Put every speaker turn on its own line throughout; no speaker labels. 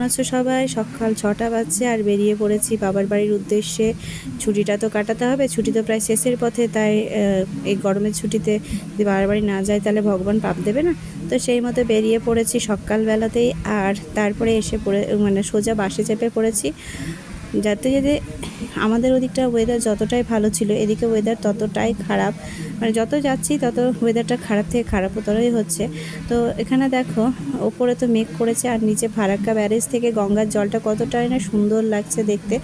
আছো সবাই? সকাল 6টা বাজছে আর বেরিয়ে পড়েছি বাবার বাড়ির উদ্দেশ্যে। ছুটিটা তো কাটাতে হবে, ছুটি তো প্রায় শেষের পথে, তাই এই গরমের ছুটিতে যদি বাবার বাড়ি না যায় তাহলে ভগবান পাপ দেবে না। তো সেই মতো বেরিয়ে পড়েছি সকালবেলাতেই, আর তারপরে এসে পড়ে মানে সোজা বাসে চেপে পড়েছি। যাতে যেতে আমাদের ওদিকটা ওয়েদার যতটাই ভালো ছিল, এদিকে ওয়েদার ততটাই খারাপ। মানে যত যাচ্ছি তত ওয়েদারটা খারাপ থেকে খারাপতরই হচ্ছে। তো এখানে দেখো, ওপরে তো মেঘ করেছে আর নিচে ফারাক্কা ব্যারেজ থেকে গঙ্গার জলটা কতটাই না সুন্দর লাগছে দেখতে।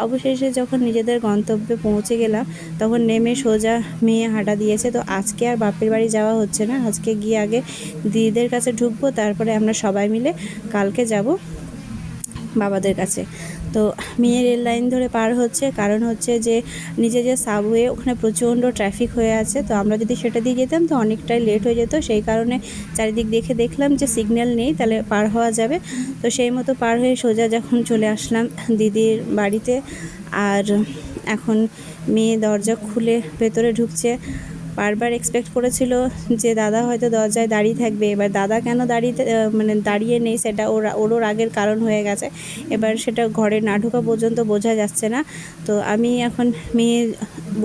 অবশেষে যখন নিজেদের গন্তব্যে পৌঁছে গেলাম, তখন নেমে সোজা মেয়ে হাঁটা দিয়েছে। তো আজকে আর বাপের বাড়ি যাওয়া হচ্ছে না, আজকে গিয়ে আগে দিদিদের কাছে ঢুকবো, তারপরে আমরা সবাই মিলে কালকে যাব বাবাদের কাছে। তো মেয়ে রেল লাইন ধরে পার হচ্ছে, কারণ হচ্ছে যে নিচে যে সাবওয়ে, ওখানে প্রচণ্ড ট্রাফিক হয়ে আছে। তো আমরা যদি সেটা দিয়ে যেতাম তো অনেকটাই লেট হয়ে যেত, সেই কারণে চারিদিক দেখলাম যে সিগন্যাল নেই, তাহলে পার হওয়া যাবে। তো সেই মতো পার হয়ে সোজা যখন চলে আসলাম দিদির বাড়িতে। আর এখন মেয়ে দরজা খুলে ভেতরে ঢুকছে। বারবার এক্সপেক্ট করেছিল যে দাদা হয়তো দরজায় দাঁড়িয়ে থাকবে, এবার দাদা কেন মানে দাঁড়িয়ে নেই সেটা ওর রাগের কারণ হয়ে গেছে। এবার সেটা ঘরে না ঢোকা পর্যন্ত বোঝা যাচ্ছে না। তো আমি এখন মেয়ে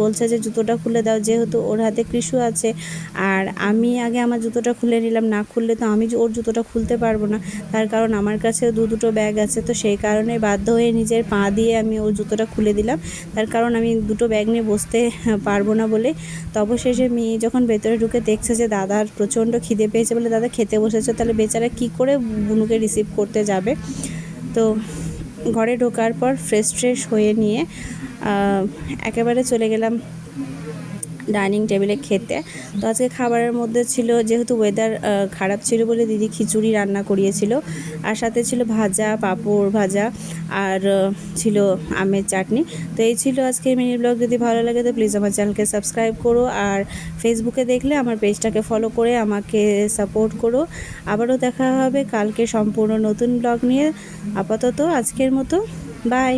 বলছে যে জুতোটা খুলে দাও, যেহেতু ওর হাতে ক্রিশু আছে। আর আমি আগে আমার জুতোটা খুলে নিলাম, না খুললে তো আমি ওর জুতোটা খুলতে পারবো না, তার কারণ আমার কাছেও দুটো ব্যাগ আছে। তো সেই কারণে বাধ্য হয়ে নিজের পা দিয়ে আমি ওর জুতোটা খুলে দিলাম, তার কারণ আমি দুটো ব্যাগ নিয়ে বসতে পারবো না বলে। তো অবশেষে মেয়ে যখন ভেতরে ঢুকে দেখছে যে দাদার প্রচণ্ড খিদে পেয়েছে বলে দাদা খেতে বসেছে, তাহলে বেচারা কি করে বুনুকে রিসিভ করতে যাবে। তো ঘরে ঢোকার পর ফ্রেশ হয়ে নিয়ে একেবারে চলে গেলাম ডাইনিং টেবিলে খেতে। তো আজকে খাবারের মধ্যে ছিল, যেহেতু ওয়েদার খারাপ ছিল বলে দিদি খিচুড়ি রান্না করিয়েছিল, আর সাথে ছিল ভাজা, পাঁপড় ভাজা, আর ছিল আমের চাটনি। তো এই ছিল আজকের মিনি ব্লগ। যদি ভালো লাগে তো প্লিজ আমার চ্যানেলকে সাবস্ক্রাইব করো, আর ফেসবুকে দেখলে আমার পেজটাকে ফলো করে আমাকে সাপোর্ট করো। আবারও দেখা হবে কালকে সম্পূর্ণ নতুন ব্লগ নিয়ে। আপাতত আজকের মতো বাই।